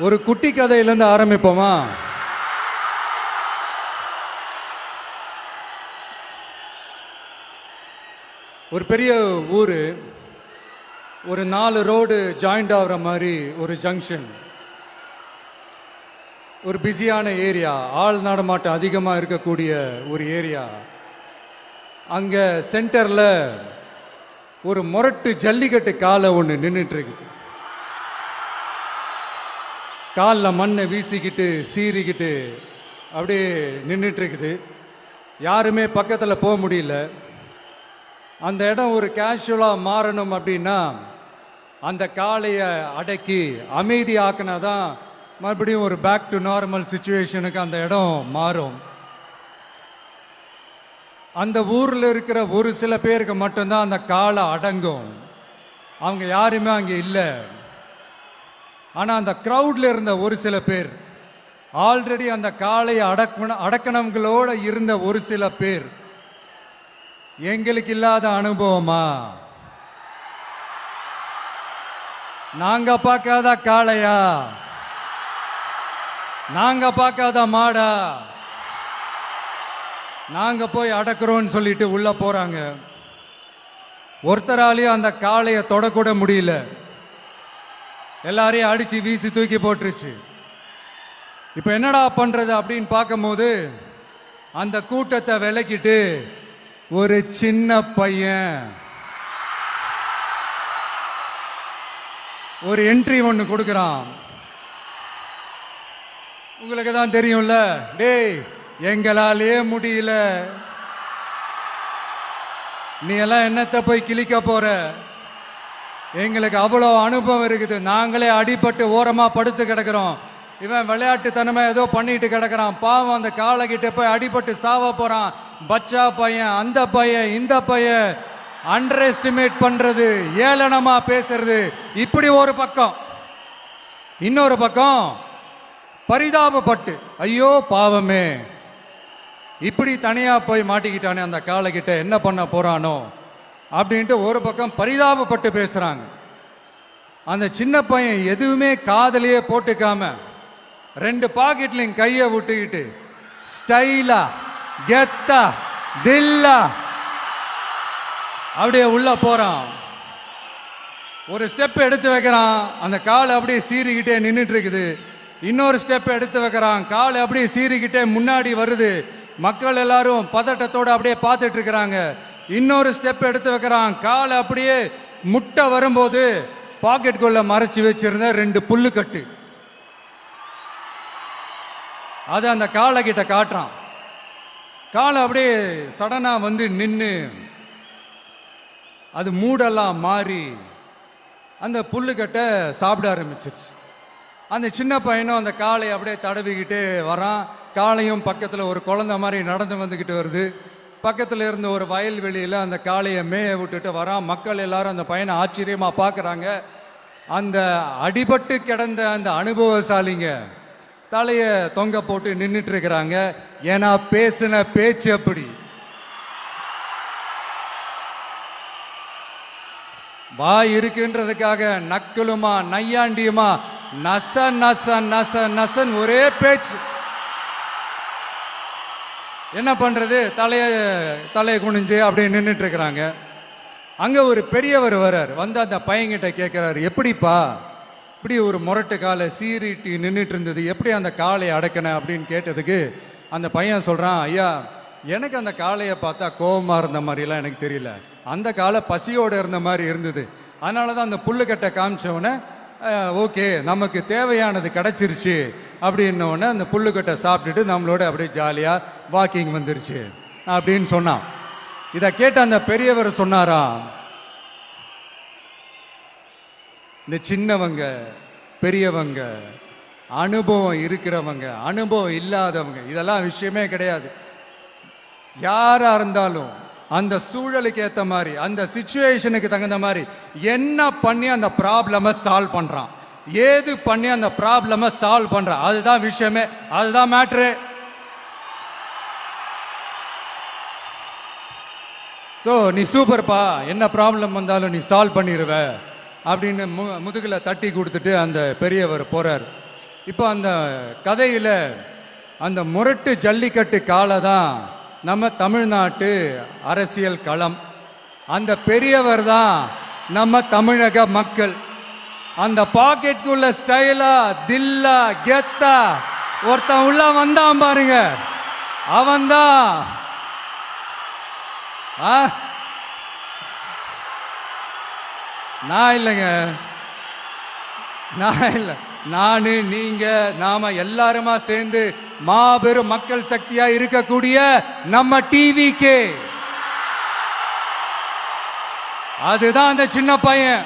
ஒரு குட்டி கதையிலேருந்து ஆரம்பிப்போமா? ஒரு பெரிய ஊர், ஒரு 4 ரோடு ஜாயிண்ட் ஆகிற மாதிரி ஒரு ஜங்ஷன், ஒரு பிஸியான ஏரியா, ஆள் நடமாட்டம் அதிகமாக இருக்கக்கூடிய ஒரு ஏரியா. அங்கே சென்டரில் ஒரு முரட்டு ஜல்லிக்கட்டு காலை ஒன்று நின்றுட்டு இருக்குது. காலில் மண்ணை வீசிக்கிட்டு சீறிக்கிட்டு அப்படியே நின்றுட்டு இருக்குது. யாருமே பக்கத்தில் போக முடியல. அந்த இடம் ஒரு கேஷுவலாக மாறணும் அப்படின்னா அந்த காளையை அடக்கி அமைதி ஆக்கினா தான் மறுபடியும் ஒரு பேக் டு நார்மல் சுச்சுவேஷனுக்கு அந்த இடம் மாறும். அந்த ஊரில் இருக்கிற ஒரு சில பேருக்கு மட்டும்தான் அந்த காளை அடங்கும். அவங்க யாருமே அங்கே இல்லை. ஆனால் அந்த க்ரௌடில் இருந்த ஒரு சில பேர், ஆல்ரெடி அந்த காளையை அடக்கணங்களோட இருந்த ஒரு சில பேர், எங்களுக்கு இல்லாத அனுபவமா? நாங்க பார்க்காத காளையா? நாங்க பார்க்காத மாடா? நாங்க போய் அடக்குறோம்னு சொல்லிட்டு உள்ள போறாங்க. ஒருத்தராலையும் அந்த காளையை தொடக்கூட முடியல. எல்லாரையும் அடிச்சு வீசி தூக்கி போட்டுருச்சு. இப்ப என்னடா பண்றது அப்படின்னு பார்க்கும்போது அந்த கூட்டத்தை விலக்கிட்டு ஒரு சின்ன பையன் ஒரு என்ட்ரி ஒன்று கொடுக்குறான். உங்களுக்கு தான் தெரியும்ல, டேய் எங்களாலே முடியல, நீ எல்லாம் என்னத்தை போய் கிழிக்க போற? எங்களுக்கு அவ்வளோ அனுபவம் இருக்குது, நாங்களே அடிபட்டு ஓரமா படுத்து கிடக்கிறோம். இவன் விளையாட்டுத்தனமா ஏதோ பண்ணிட்டு கிடக்கிறான், பாவம் அந்த காலை கிட்ட போய் அடிபட்டு சாவ போறான். பச்சா பையன், அந்த பையன், இந்த பையன், அண்டர் எஸ்டிமேட் பண்றது, ஏளனமா பேசுறது, இப்படி ஒரு பக்கம். இன்னொரு பக்கம் பரிதாபப்பட்டு, ஐயோ பாவமே, இப்படி தனியா போய் மாட்டிக்கிட்டானே அந்த காலை கிட்ட, என்ன பண்ண போறானோ அப்படின்ட்டு ஒரு பக்கம் பரிதாபப்பட்டு பேசுறாங்க. அந்த சின்ன பையன் எதுவுமே காதலியே போட்டுக்காம 2 பாக்கெட்லையும் கையை விட்டுக்கிட்டு ஸ்டைலா கெத்தா தில்லா அப்படியே உள்ள போறான். ஒரு ஸ்டெப் எடுத்து வைக்கிறான், அந்த கால் அப்படியே சீறிக்கிட்டே நின்றுட்டு இருக்குது. இன்னொரு ஸ்டெப் எடுத்து வைக்கிறான், கால் அப்படியே சீறிக்கிட்டே முன்னாடி வருது. மக்கள் எல்லாரும் பதட்டத்தோட அப்படியே பார்த்துட்டு இருக்கிறாங்க. இன்னொரு ஸ்டெப் எடுத்து வைக்கிறான், கால் அப்படியே முட்டை வரும்போது பாக்கெட்டுக்குள்ள மறைச்சு வச்சிருந்த 2 புல்லுக்கட்டு அது அந்த காலை கிட்ட காட்டுறான். காலை அப்படியே சடனா வந்து நின்று அது மூடெல்லாம் மாறி அந்த புல்லுக்கட்டை சாப்பிட ஆரம்பிச்சிருச்சு. அந்த சின்ன பையனும் அந்த காலை அப்படியே தடவிக்கிட்டு வரான். காளையும் பக்கத்தில் ஒரு குழந்தை மாதிரி நடந்து வந்துக்கிட்டு வருது. பக்கத்தில் இருந்த ஒரு வயல்வெளியில் அந்த காளையை மேய விட்டுட்டு வரான். மக்கள் எல்லாரும் அந்த பையனை ஆச்சரியமா பார்க்குறாங்க. அந்த அடிபட்டு கிடந்த அந்த அனுபவசாலிங்க தலையை தொங்க போட்டு நின்றுட்டு இருக்கிறாங்க. ஏன்னா பேசின பேச்சு அப்படி. வாய் இருக்குன்றதுக்காக நக்கலுமா நையாண்டியுமா நச நச நச நசன் ஒரே பேச்சு. என்ன பண்றது, தலையை குனிஞ்சு அப்படியே நின்றுட்டு இருக்கிறாங்க. அங்க ஒரு பெரியவர் வர்றார். வந்து அந்த பையன்கிட்ட கேட்கிறாரு, எப்படிப்பா இப்படி ஒரு முரட்டு காலை சீறிட்டு நின்றுட்டு இருந்தது, எப்படி அந்த காளையை அடக்கின அப்படின்னு கேட்டதுக்கு அந்த பையன் சொல்றான், ஐயா எனக்கு அந்த காளையை பார்த்தா கோபமா இருந்த மாதிரிலாம் எனக்கு தெரியல, அந்த காலை பசியோடு இருந்த மாதிரி இருந்தது. அதனாலதான் அந்த புல்லுக்கட்டை காமிச்சவன ஓகே நமக்கு தேவையானது கிடைச்சிருச்சு அப்படின்னோடனே அந்த புல்லுக்கட்டை சாப்பிட்டுட்டு நம்மளோட அப்படியே ஜாலியா வாக்கிங் வந்துருச்சு அப்படின்னு சொன்னான். இதை கேட்ட அந்த பெரியவர் சொன்னாரா, இந்த சின்னவங்க பெரியவங்க, அனுபவம் இருக்கிறவங்க அனுபவம் இல்லாதவங்க இதெல்லாம் விஷயமே கிடையாது. யாரா இருந்தாலும் அந்த சூழலுக்கு ஏற்ற மாதிரி அந்த சிச்சுவேஷனுக்கு தகுந்த மாதிரி என்ன பண்ணி அந்த ப்ராப்ளமை சால்வ் பண்றான், ஏது பண்ணி அந்த ப்ராப்ளமை சால்வ் பண்றான், அதுதான் விஷயமே, அதுதான் மேட்ரு. ஸோ நீ சூப்பர்ப்பா, என்ன ப்ராப்ளம் வந்தாலும் நீ சால்வ் பண்ணிடுவ அப்படின்னு முதுகில் தட்டி கொடுத்துட்டு அந்த பெரியவர் போறார். இப்போ அந்த கதையில அந்த முரட்டு ஜல்லிக்கட்டு காலை தான் நம்ம தமிழ்நாட்டு அரசியல் களம். அந்த பெரியவர் தான் நம்ம தமிழக மக்கள். அந்த பாக்கெட்டுக்குள்ள ஸ்டைலா தில்லா கெத்தா ஒருத்தன் உள்ள வந்தான் பாருங்க, அவன்தான் நான் இல்லைங்க, நான் இல்லை, நானு நீங்க நாம எல்லாருமா சேர்ந்து மாபெரும் மக்கள் சக்தியா இருக்கக்கூடிய நம்ம டிவிக்கு, அதுதான் அந்த சின்ன பையன்.